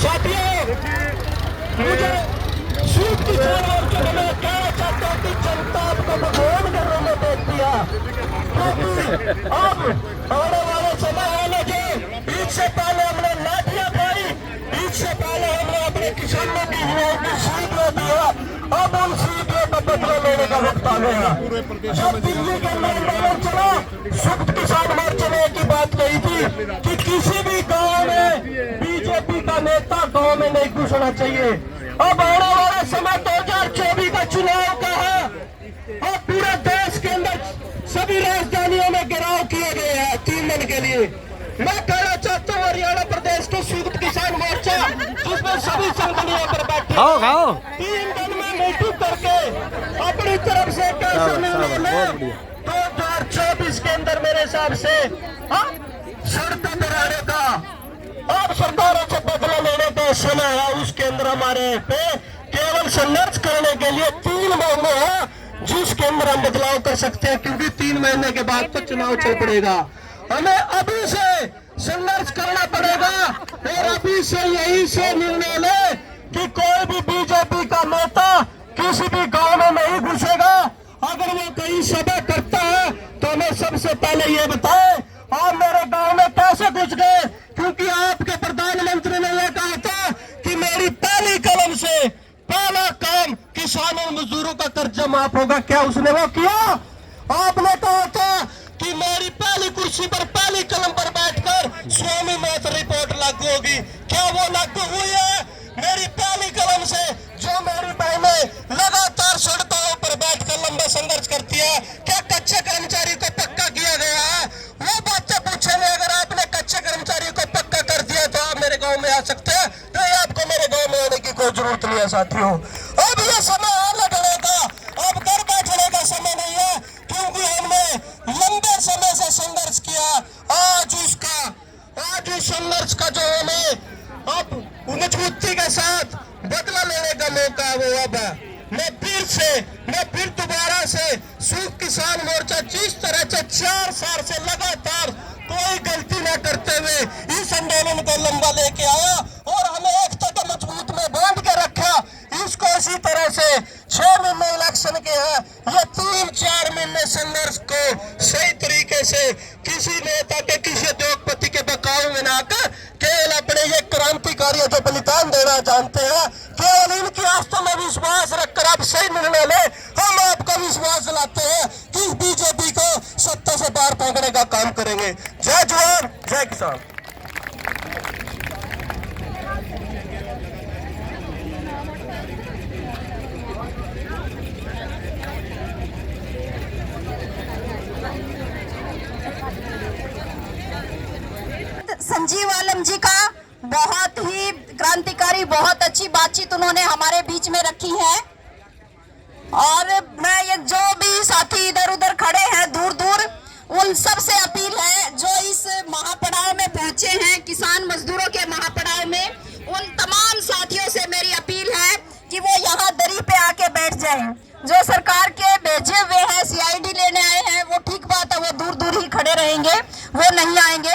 साथियों, मुझे सूट किसान मोर्चे में मैं कहना चाहता हूँ कि जनता आपको भगवान के रूप में देखती है, क्योंकि अब आने वाले समय आने के ईद से पहले हमने लाठियां खाई, ईद से पहले हमने अपने किसानों की युवाओं की सीटों दिया, अब उन सीटों का बदला लेने का वक्त आ गया। जब दिल्ली के अंदर आंदोलन चला, संयुक्त किसान मोर्चे ने एक ही बात कही थी कि किसी भी गांव में बीजेपी का नेता गांव में नहीं घुसना चाहिए। अब आने वाला समय 2024 का चुनाव का है और पूरे देश के अंदर सभी राजधानियों में घेराव किए गए हैं 3 दिन के लिए। मैं कहना चाहता हूँ हरियाणा प्रदेश के संयुक्त किसान मोर्चा जिसमें सभी संगठनों पर बैठे 3 दिन में मीटिंग करके अपनी तरफ से कैसे निर्णय ले 2024 के अंदर मेरे हिसाब से सड़कों पर आने का अब सरकारों से बदला लेने का समय है। उसके अंदर हमारे पे केवल संघर्ष करने के लिए 3 महीने हैं जिसके अंदर हम बदलाव कर सकते हैं, क्योंकि 3 महीने के बाद तो चुनाव चल पड़ेगा। हमें अभी से संघर्ष करना पड़ेगा और अभी से यही से निर्णय ले कि कोई भी बीजेपी का नेता किसी भी गांव में नहीं घुसेगा। अगर वो कहीं सभा करता है तो हमें सबसे पहले ये बताए आप मेरे गांव में कैसे घुस गए, क्योंकि आपके प्रधानमंत्री ने यह कहा था कि मेरी पहली कलम से पहला काम किसानों मजदूरों का कर्जा माफ होगा। क्या उसने वो किया? आपने कहा था कि मेरी पहली कुर्सी पर पहली कलम पर बैठकर स्वामीनाथन रिपोर्ट लागू होगी। क्या वो लागू हुई है? मेरी पहली कलम से जो मेरी बहनें लगातार सड़कों पर बैठकर लंबा संघर्ष करती है, क्या कच्चे कर्मचारी को पक्का किया गया है? वो बातें पूछेंगे। अगर आपने कच्चे कर्मचारी को पक्का कर दिया तो आप मेरे गांव में आ सकते हैं, नहीं आपको मेरे गांव में आने की कोई जरूरत नहीं है। साथियों, अब ये समय आने का, अब घर बैठने का समय नहीं है, क्योंकि हमने लंबे समय से संघर्ष किया। आज उस संघर्ष का जो हमें अब मजबूती के साथ बदला लेने का मौका है, वो अब है। मैं फिर दोबारा से संयुक्त किसान मोर्चा जिस तरह से 4 साल से लगातार कोई गलती न करते हुए इस आंदोलन को लंबा लेके आया और हमें एकता के मजबूत में बांध के रखा, इसको इसी तरह से 6 महीने इलेक्शन के हैं, ये 3-4 महीने संघर्ष को सही तरीके से किसी नेता के किसी उद्योगपति के बकाऊ में ना आकर केवल अपने ये क्रांतिकारी जो बलिदान देना जानते हैं, केवल इनकी आस्था में विश्वास रखकर आप सही निर्णय ले। हम आपको विश्वास दिलाते हैं कि बीजेपी को सत्ता से बाहर फेंकने का काम करेंगे। जय जवान, जय किसान। संजीव आलम जी का बहुत ही क्रांतिकारी, बहुत अच्छी बातचीत उन्होंने हमारे बीच में रखी है। और मैं ये जो भी साथी इधर उधर खड़े हैं दूर दूर, उन सब से अपील है जो इस महापड़ाव में पहुंचे हैं, किसान मजदूरों के महापड़ाव में, उन तमाम साथियों से मेरी अपील है कि वो यहाँ दरी पे आके बैठ जाएं। जो सरकार के भेजे हुए हैं, CID लेने आए हैं, वो ठीक बात है, वो दूर दूर ही खड़े रहेंगे, वो नहीं आएंगे।